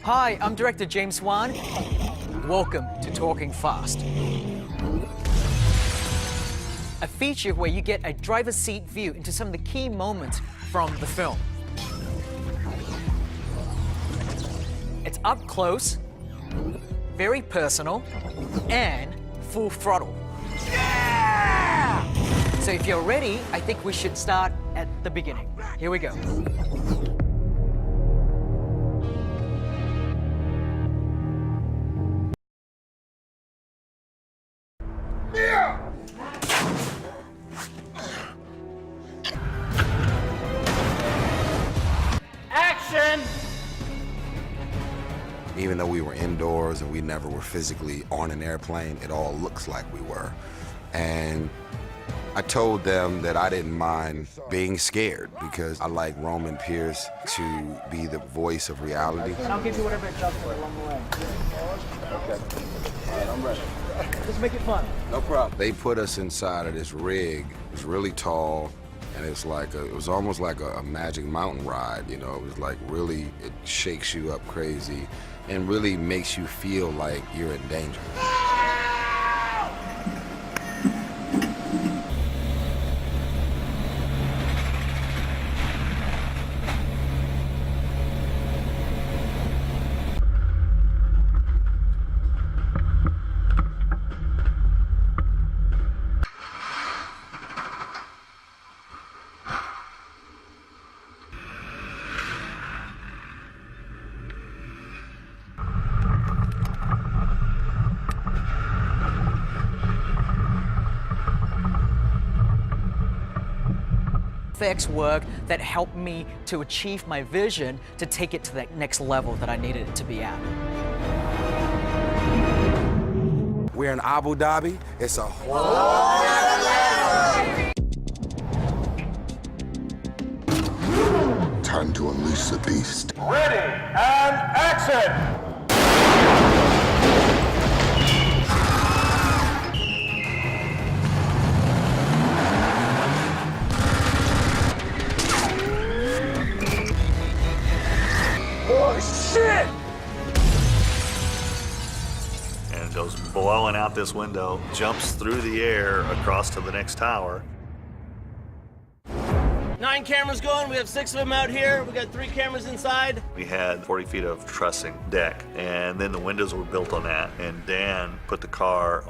Hi, I'm director James Wan. Welcome to Talking Fast. A feature where you get a driver's seat view into some of the key moments from the film. It's up close, very personal, and full throttle. Yeah! So if you're ready, I think we should start at the beginning. Here we go. Action! Even though we were indoors and we never were physically on an airplane, it all looks like we were. And I told them that I didn't mind being scared because I like Roman Pierce to be the voice of reality. I'll give you whatever adjustment along the way. Okay. All right, I'm ready. Just make it fun. No problem. They put us inside of this rig. It was really tall, and it's like it was almost like a Magic Mountain ride. You know, it was like really, it shakes you up crazy and really makes you feel like you're in danger. Effects work that helped me to achieve my vision to take it to that next level that I needed it to be at. We're in Abu Dhabi. It's a whole Time to unleash the beast. Ready and action! Oh, shit! And goes blowing out this window, jumps through the air across to the next tower. 9 cameras going. We have 6 of them out here. We got 3 cameras inside. We had 40 feet of trussing deck, and then the windows were built on that, and Dan put the car.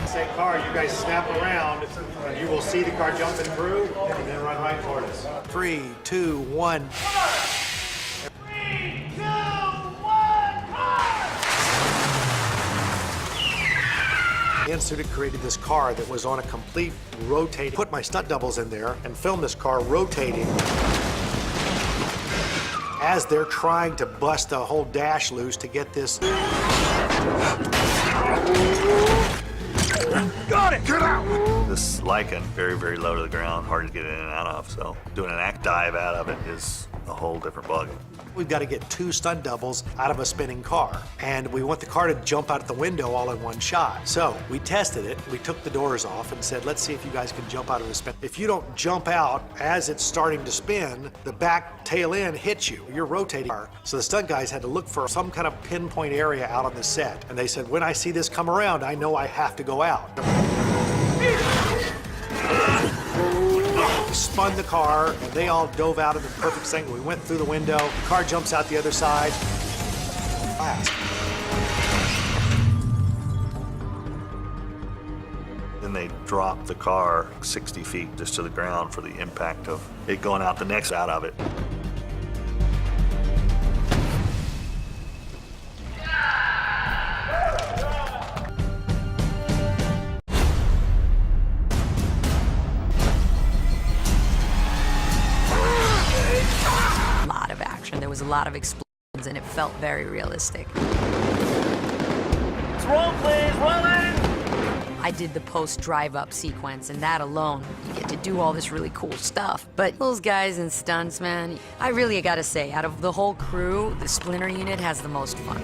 Say car, you guys snap around, and you will see the car jumping through, and then run right toward us. 3, 2, 1. 3, 2, 1, The Institute created this car that was on a complete rotating. Put my stunt doubles in there and filmed this car rotating as they're trying to bust the whole dash loose to get this. Got it! Get out! This Lycan, very, very low to the ground, hard to get in and out of, so doing an act dive out of it is a whole different bug. We've got to get 2 stunt doubles out of a spinning car, and we want the car to jump out the window all in one shot. So we tested it, we took the doors off and said, let's see if you guys can jump out of the spin. If you don't jump out as it's starting to spin, the back tail end hits you. You're rotating. So the stunt guys had to look for some kind of pinpoint area out on the set. And they said, when I see this come around, I know I have to go out. We spun the car, and they all dove out in the perfect angle. We went through the window, the car jumps out the other side. Blast. Then they dropped the car 60 feet just to the ground for the impact of it going out the next out of it. There was a lot of explosions and it felt very realistic. Let's roll, please. Rolling! I did the post drive-up sequence, and that alone, you get to do all this really cool stuff. But those guys in stunts, man, I really gotta say, out of the whole crew, the Splinter unit has the most fun.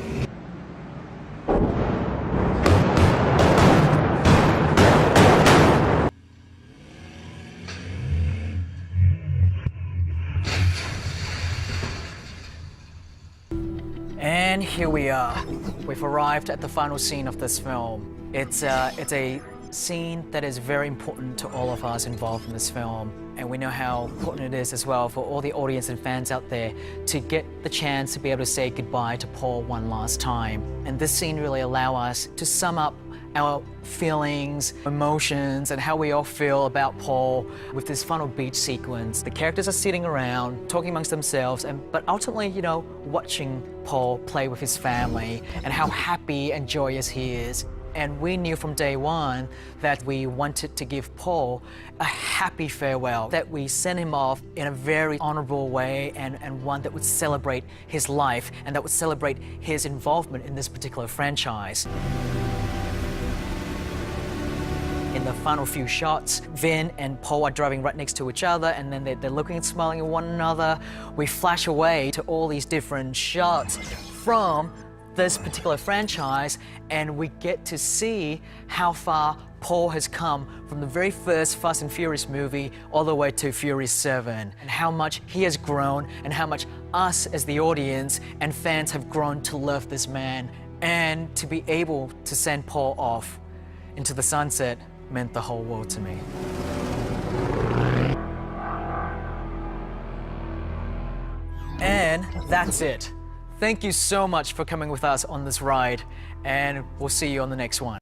And here we are. We've arrived at the final scene of this film. It's a scene that is very important to all of us involved in this film. And we know how important it is as well for all the audience and fans out there to get the chance to be able to say goodbye to Paul one last time. And this scene really allows us to sum up our feelings, emotions, and how we all feel about Paul with this final beach sequence. The characters are sitting around, talking amongst themselves, but ultimately, you know, watching Paul play with his family and how happy and joyous he is. And we knew from day one that we wanted to give Paul a happy farewell, that we sent him off in a very honorable way and one that would celebrate his life and that would celebrate his involvement in this particular franchise. In the final few shots, Vin and Paul are driving right next to each other, and then they're looking and smiling at one another. We flash away to all these different shots from this particular franchise, and we get to see how far Paul has come from the very first Fast and Furious movie all the way to Furious 7, and how much he has grown and how much us as the audience and fans have grown to love this man. And to be able to send Paul off into the sunset meant the whole world to me. And that's it. Thank you so much for coming with us on this ride, and we'll see you on the next one.